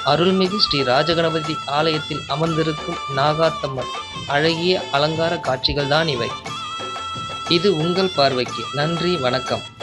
அருள்மிகு ஸ்ரீ ராஜகணபதி ஆலயத்தில் அமர்ந்திருக்கும் நாகாத்தம்மன் அழகிய அலங்கார காட்சிகள்தான் இவை. இது உங்கள் பார்வைக்கு. நன்றி, வணக்கம்.